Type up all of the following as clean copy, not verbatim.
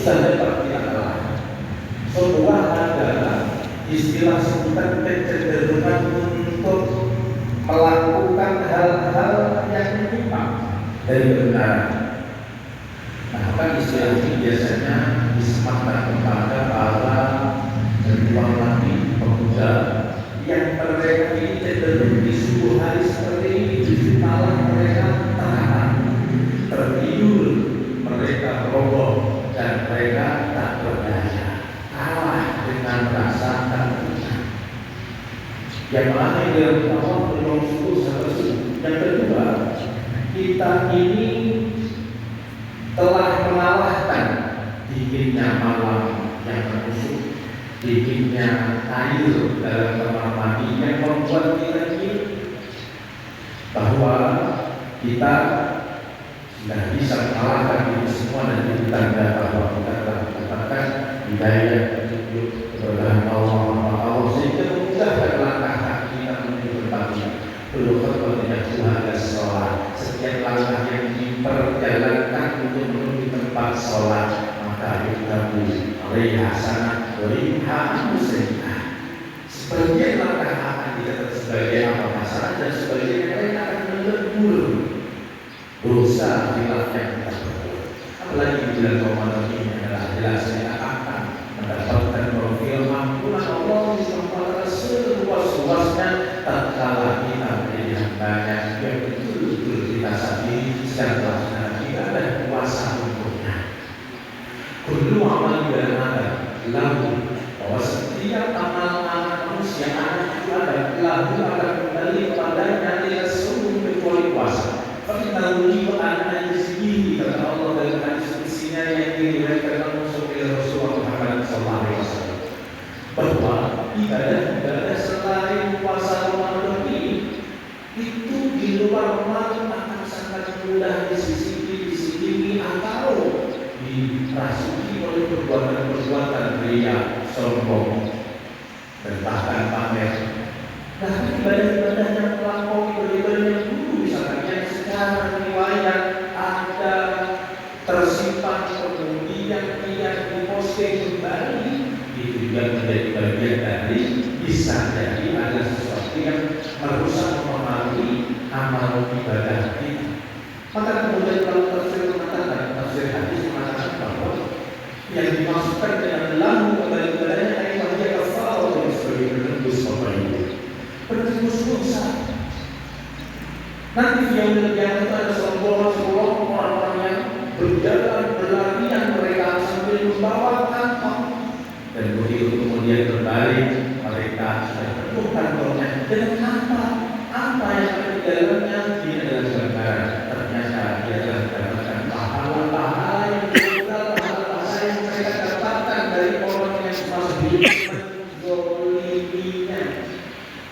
saja tidak kalah. Sebuah adalah istilah sebutan kecenderungan untuk melakukan hal-hal yang menyimpang dari kebenaran. Nah, maka istilah ini biasanya disematkan kepada para pejuang laki pemuda yang mereka ini cenderung di subuh hari seperti ini, justru malah mereka tertidur, mereka roboh, dan mereka tak berdaya, kalah dengan rasa takutnya. Yang mana yang pertama belum subuh sampai subuh. Yang kedua, kita ini telah mengalahkan dinginnya malam yang menusuk, dinginnya air dalam kamar mandi yang membuat kita ini bahwa kita sudah bisa mengalahkan itu semua, dan itu tanda bahwa kita telah mendapatkan hidayah, petunjuk, keberkahan Allah sehingga memudahkan langkah kaki kita menuju bertauhid. Belum tidak Tuhan dan sholat. Setiap langkah yang diperjalankan untuk menuju tempat sholat, maka yuktabu alaihi hasanah wa yumha musyi'ah. Sebagian langkah akan dicatat sebagai amal hasanah dan sebagian lain akan melebur dosa khilaf yang kita perbuat. Apalagi di bulan Ramadan ini adalah jelasnya akan mendapatkan profil ampunan Allah SWT seluas-luasnya tatkala kita melihat banyak yang betul-betul kita sadari secara kita ada kuasa untuknya. Kullu amal dan ada lalu, bahwa setiap amal manusia anak itu ada lalu akan kembali kepadanya tidak seluruh kecuali kuasa. Kita uji anak di sini kata Allah dalam hadis qudsinya yang diriwayatkan oleh Rasulullah Muhammad SAW, bahwa ibadah selain puasa Ramadan ini itu di luar Ramadan akan sangat mudah disisipi atau dirasuki oleh perbuatan-perbuatan ria, sombong, dan bahkan pamer. Nah, ibadah-ibadah yang melampaui, ibadah yang dulu misalkan yang secara riwayat ada tersimpan kemudian tidak diposting kembali, itu juga menjadi bagian dari bisa jadi ada sesuatu yang merusak, mempengaruhi amal ibadah kita. Maka kemudian kalau tafsir mengatakan, tafsir hadis mengatakan bahwa yang dimaksudkan dengan lalu kembali kepadanya adalah dia kafar yang sebagai penembus penembus dosa. Nanti yang itu ada sekelompok orang-orang yang berjalan berlarian mereka sambil membawa kantong, dan begitu kemudian berbalik mereka sudah penuh kantongnya dengan apa yang ada di dalamnya. Ini adalah kebenaran. Ternyata dia telah mendapatkan pahala-pahala yang berbeda, pahala-pahala yang mereka dapatkan dari orang yang masih menzoliminya.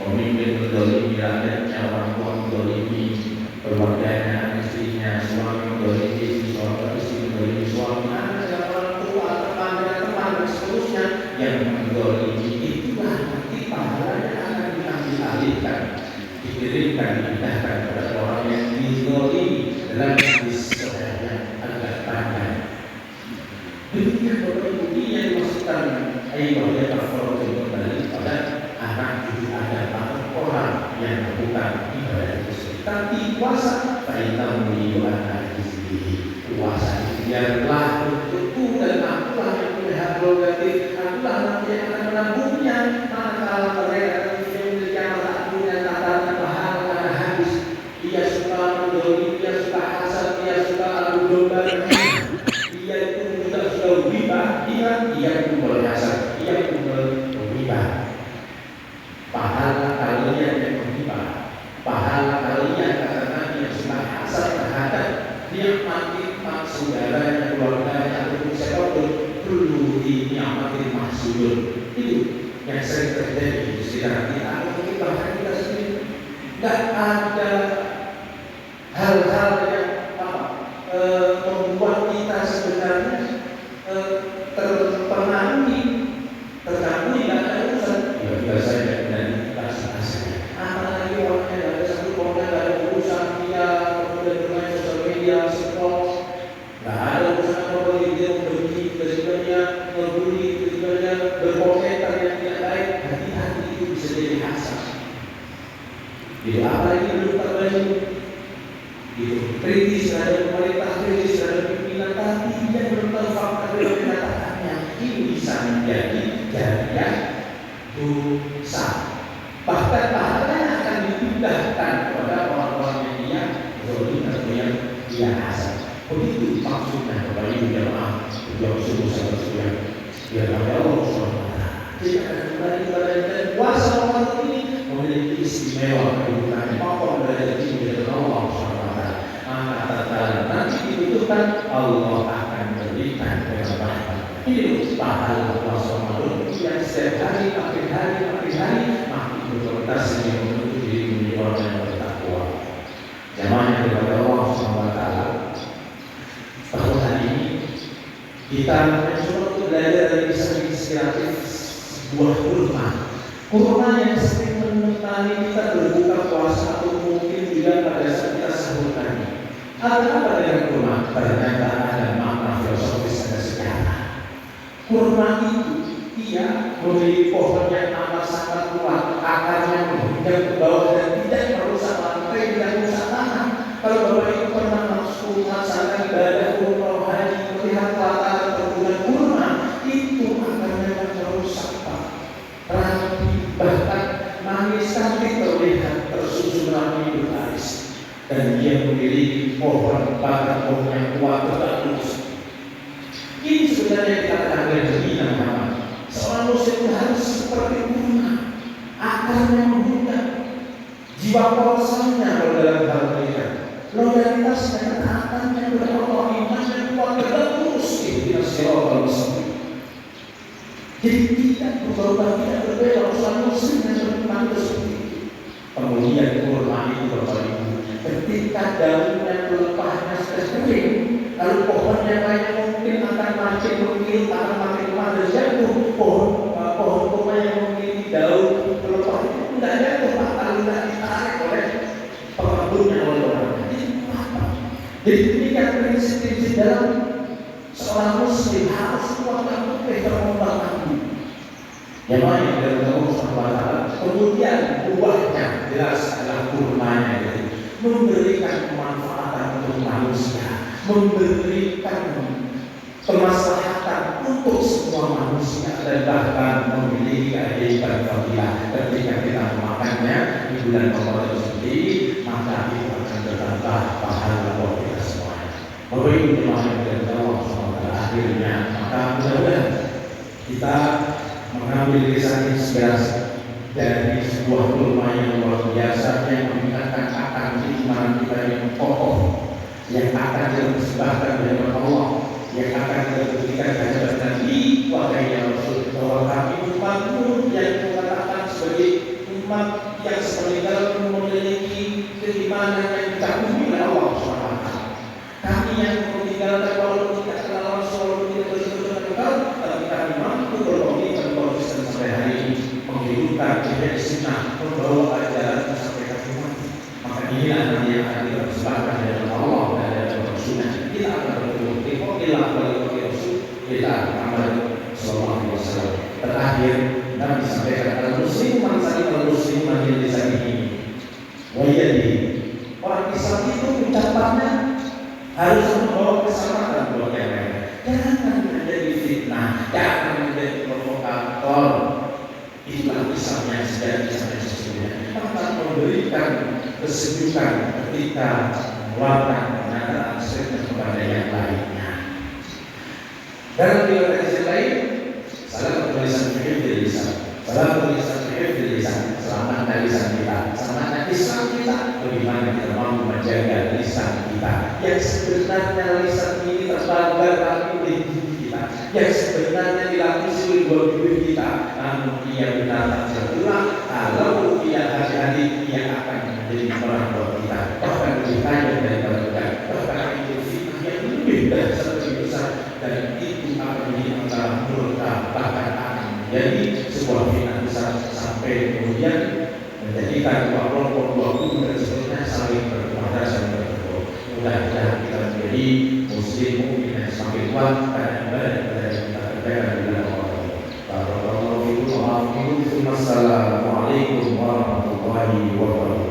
Pemimpin menzolimi rakyatnya, orang tua menzolimi keluarganya, istrinya, suami menzolimi seorang istri, menzolimi suami, anak, orang tua, teman dan seterusnya yang menzolimi. Itulah nanti pahalanya akan diambil alihkan, dikirimkan, dipindahkan kepada orang yang dizolimi dalam hadis yang agak panjang. Demikian Bapak Ibu, ini yang dimaksudkan bahwa kafaratul kembali pada anak cucu ada orang yang melakukan ibadah tersebut. Tapi puasa kita menunjukkan di sini puasa itu biarlah untukku dan akulah yang punya hak prerogatif, akulah nanti yang akan menanggungnya. Manakala mereka memiliki amal punya tataran pahala karena habis, dia suka mendolimi, dia suka hasad, dia suka adu domba, dia itu juga sudah riba, dia itu berhasad, dia itu berriba. Pahala kalian yang berriba, pahala kalian kata Nabi yang suka hasad terhadap nikmat saudaranya, keluarganya, atau siapapun, dulu ini amatin mahsudun. Itu yang sering terjadi di sekitar kita, mungkin bahkan kita sendiri. Tidak ada hal-hal yang membuat kita sebenarnya terpengaruhi, terganggu, tidak ada urusan. Ya biasa saja dan biasa-biasa. Apalagi orangnya tidak ada satu orang, tidak ada urusan dia kemudian bermain sosial media, sekolah, tidak ada urusan apa dia pergi ke berjuang sungguh sangat sekian. Biar Allah SWT. Jadi akan kembali dan puasa Ramadan ini memiliki istimewa kehidupan pokok dari diri Allah SWT. Maka nanti dibutuhkan Allah akan berikan dengan rahmat. Ini pahala puasa Ramadan yang setiap hari, akhir hari makin berkualitas yang menuntut diri menjadi orang yang bertakwa. Jamaah yang daripada Allah SWT. Tahun hari ini kita mencoba untuk belajar dari kisah inspiratif sebuah kurma. Kurma yang sering menemani kita berbuka puasa atau mungkin juga pada saat kita sahur tadi. Ada apa dengan kurma? Ternyata ada makna filosofis dan sejarah. Kurma itu ia memiliki pohon yang amat sangat kuat, akarnya menghingga ke bawah dan tidak merusak lantai, tidak merusak tanah. Kalau Bapak Ibu pernah langsung melaksanakan ibadah umroh haji, melihat pelataran perkebunan kurma, itu akarnya yang merusak Pak. Rapi, bahkan manis cantik terlihat tersusun rapi berbaris. Dan dia memiliki pohon batang pohon yang kuat tegak lurus. Ini sebenarnya dikatakan oleh Nabi Muhammad. Seorang muslim harus seperti kurma, akarnya menghingga, jiwa korsannya kalau dalam hal mereka, loyalitasnya, ketaatannya kepada Allah, imannya kuat tegak lurus. Itu sirotol muslim. Jadi tidak berubah, tidak berbeda. Seorang muslim yang beriman seperti itu. Kemudian kurma itu Bapak Ibu, ketika daunnya pelepahnya sudah kering, lalu pohonnya lainnya mungkin akan makin mengkilat, akan makin lemah dan jatuh. Pohon kurma yang memiliki daun pelepah itu tidak jatuh, kalau tidak ditarik oleh pengepulnya oleh orang. Jadi demikian prinsip-prinsip dalam seorang muslim harus kuatkan untuk termombak-ambing. Yang lain dari Allah SWT. Kemudian buahnya jelas adalah kurmanya, jadi memberikan kemanfaatan untuk manusia, memberikan kemaslahatan untuk semua manusia, dan bahkan memiliki keajaiban fadilah. Ketika kita memakannya di bulan Ramadan seperti ini, maka itu akan bertambah pahala buat kita semuanya. Bapak Ibu jemaah yang dirahmati Allah SWT, akhirnya maka mudah-mudahan kita mengambil kisah inspirasi dari sebuah kurma yang luar biasa yang meningkatkan akan keimanan kita yang kokoh, yang akan dipersembahkan oleh Allah, yang akan diberikan kepada Nabi wahai Rasul, bahwa kami umatmu yang mengatakan sebagai umat yang sepeninggal memiliki keimanan yang dikagumi oleh Allah SWT. Kami yang meninggalkan walaupun tidak kenal Rasul, walaupun tidak bersekutu dengan engkau, tapi kami mampu berkomitmen konsisten sampai hari ini, menghidupkan jihad sunnah, membawa ajaran sampai kaki mati. Maka inilah nanti yang akan dipersembahkan dari Allah dan dari Rasulnya. Kita akan bertemu Ilah wali Rasul kita Muhammad Sallallahu Alaihi Wasallam. Terakhir Nabi sampaikan al muslim man salim al muslim man lisanihi wa yadihi. Orang Islam itu ucapannya harus membawa keselamatan buat yang lain. Jangan menjadi fitnah, jangan menjadi provokator. Itulah Islam yang sesungguhnya. Maka memberikan kesejukan ketika mengeluarkan pernyataan statement kepada yang lainnya. Dalam riwayat yang lain, salam tulisan fikih di lisan, salam tulisan fikih di lisan, selamatkan lisan kita, selamatkan Islam kita. Bagaimana kita mampu menjaga lisan kita? Yang sebenarnya lisan ini terbagar oleh diri kita, yang sebenarnya dilapisi oleh dua bibir kita, namun ia benar-benar tertulang. Kalau ia hati-hati, ia akan menjadi orang buat kita, bahkan lebih kaya daripada kita, bahkan itu fitnah yang lebih dahsyat lebih besar, dan itu akan menjadi antara murka, bahkan akan menjadi sebuah fitnah besar sampai kemudian menjadikan dua kelompok, dua kubu dan seterusnya saling berkepada, saling bertempur. Mudah-mudahan kita menjadi muslim mukmin yang semakin kuat karena ibadah yang kita kerjakan di dalam Allah. Wassalamualaikum warahmatullahi wabarakatuh.